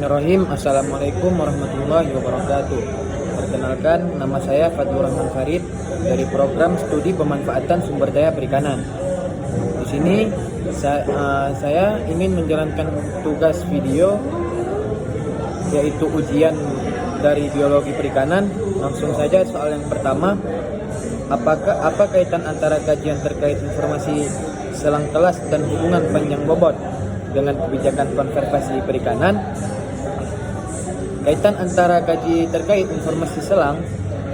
Bismillahirrahmanirrahim. Assalamualaikum warahmatullahi wabarakatuh. Perkenalkan, nama saya Fadlur Rahman Farid dari program studi pemanfaatan sumber daya perikanan. Di sini saya ingin menjalankan tugas video, yaitu ujian dari biologi perikanan. Langsung saja soal yang pertama. Apa kaitan antara kajian terkait informasi selang kelas dan hubungan panjang bobot dengan kebijakan konservasi perikanan? Kaitan antara kaji terkait informasi selang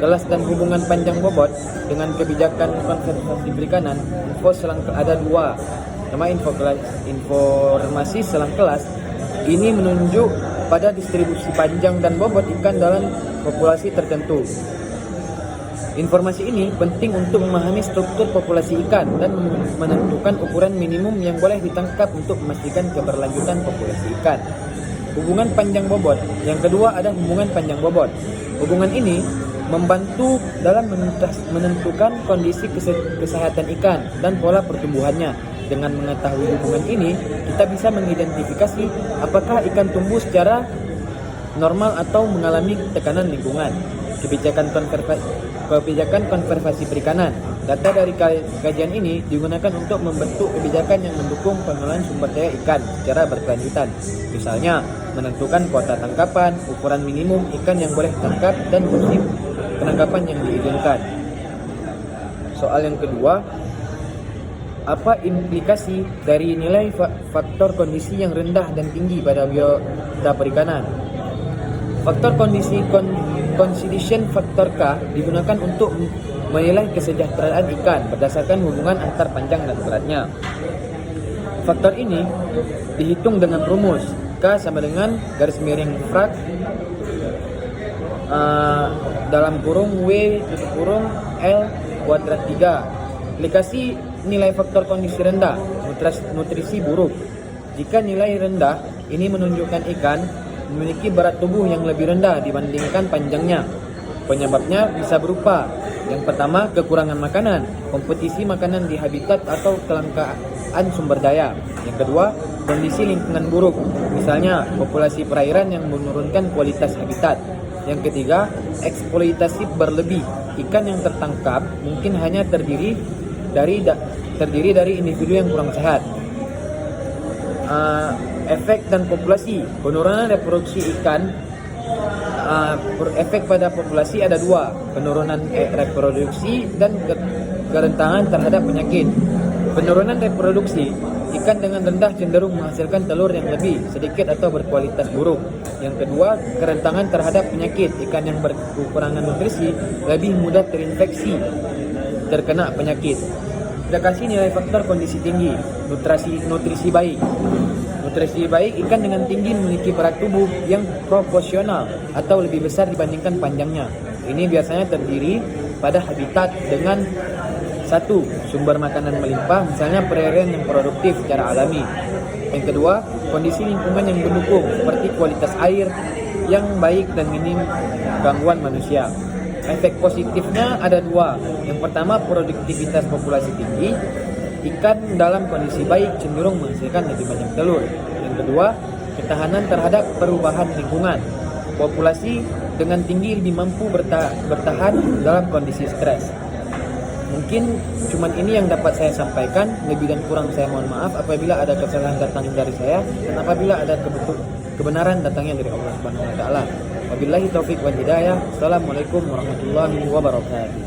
kelas dan hubungan panjang bobot dengan kebijakan konservasi perikanan. Info selang ada dua. Nama informasi selang kelas ini menunjuk pada distribusi panjang dan bobot ikan dalam populasi tertentu. Informasi ini penting untuk memahami struktur populasi ikan dan menentukan ukuran minimum yang boleh ditangkap untuk memastikan keberlanjutan populasi ikan. Hubungan panjang bobot. Yang kedua ada hubungan panjang bobot. Hubungan ini membantu dalam menentukan kondisi kesehatan ikan dan pola pertumbuhannya. Dengan mengetahui hubungan ini, kita bisa mengidentifikasi apakah ikan tumbuh secara normal atau mengalami tekanan lingkungan. Kebijakan konservasi perikanan. Data dari kajian ini digunakan untuk membentuk kebijakan yang mendukung pengelolaan sumber daya ikan secara berkelanjutan. Misalnya, menentukan kuota tangkapan, ukuran minimum ikan yang boleh tangkap, dan musim penangkapan yang diizinkan. Soal yang kedua, apa implikasi dari nilai faktor kondisi yang rendah dan tinggi pada biota perikanan? Faktor kondisi Consideration Factor K digunakan untuk menilai kesejahteraan ikan berdasarkan hubungan antar panjang dan beratnya. Faktor ini dihitung dengan rumus K sama dengan garis miring frak dalam kurung W kurung L kuadrat 3. Aplikasi nilai faktor kondisi rendah, nutrisi buruk. Jika nilai rendah ini menunjukkan ikan memiliki berat tubuh yang lebih rendah dibandingkan panjangnya. Penyebabnya bisa berupa: yang pertama, kekurangan makanan, kompetisi makanan di habitat atau kelangkaan sumber daya. Yang kedua, kondisi lingkungan buruk, misalnya populasi perairan yang menurunkan kualitas habitat. Yang ketiga, eksploitasi berlebih. Ikan yang tertangkap mungkin hanya terdiri dari individu yang kurang sehat. Efek dan populasi. Penurunan reproduksi ikan. Efek pada populasi ada dua: penurunan reproduksi dan kerentanan terhadap penyakit. Penurunan reproduksi, ikan dengan rendah cenderung menghasilkan telur yang lebih sedikit atau berkualitas buruk. Yang kedua, kerentanan terhadap penyakit, ikan yang berkekurangan nutrisi lebih mudah terinfeksi terkena penyakit. Aplikasi nilai faktor kondisi tinggi. Nutrisi baik. Nutrisi baik, ikan dengan tinggi memiliki berat tubuh yang proporsional atau lebih besar dibandingkan panjangnya. Ini biasanya terdiri pada habitat dengan satu, sumber makanan melimpah, misalnya perairan yang produktif secara alami. Yang kedua, kondisi lingkungan yang mendukung, seperti kualitas air yang baik dan minim gangguan manusia. Efek positifnya ada dua. Yang pertama, produktivitas populasi tinggi. Ikan dalam kondisi baik cenderung menghasilkan lebih banyak telur. Yang kedua, ketahanan terhadap perubahan lingkungan. Populasi dengan tinggi lebih mampu bertahan dalam kondisi stres. Mungkin cuman ini yang dapat saya sampaikan. Lebih dan kurang saya mohon maaf apabila ada kesalahan datang dari saya dan apabila ada kebenaran datangnya dari Allah Subhanahu wa taala. Wabillahi taufik wal hidayah. Assalamualaikum warahmatullahi wabarakatuh.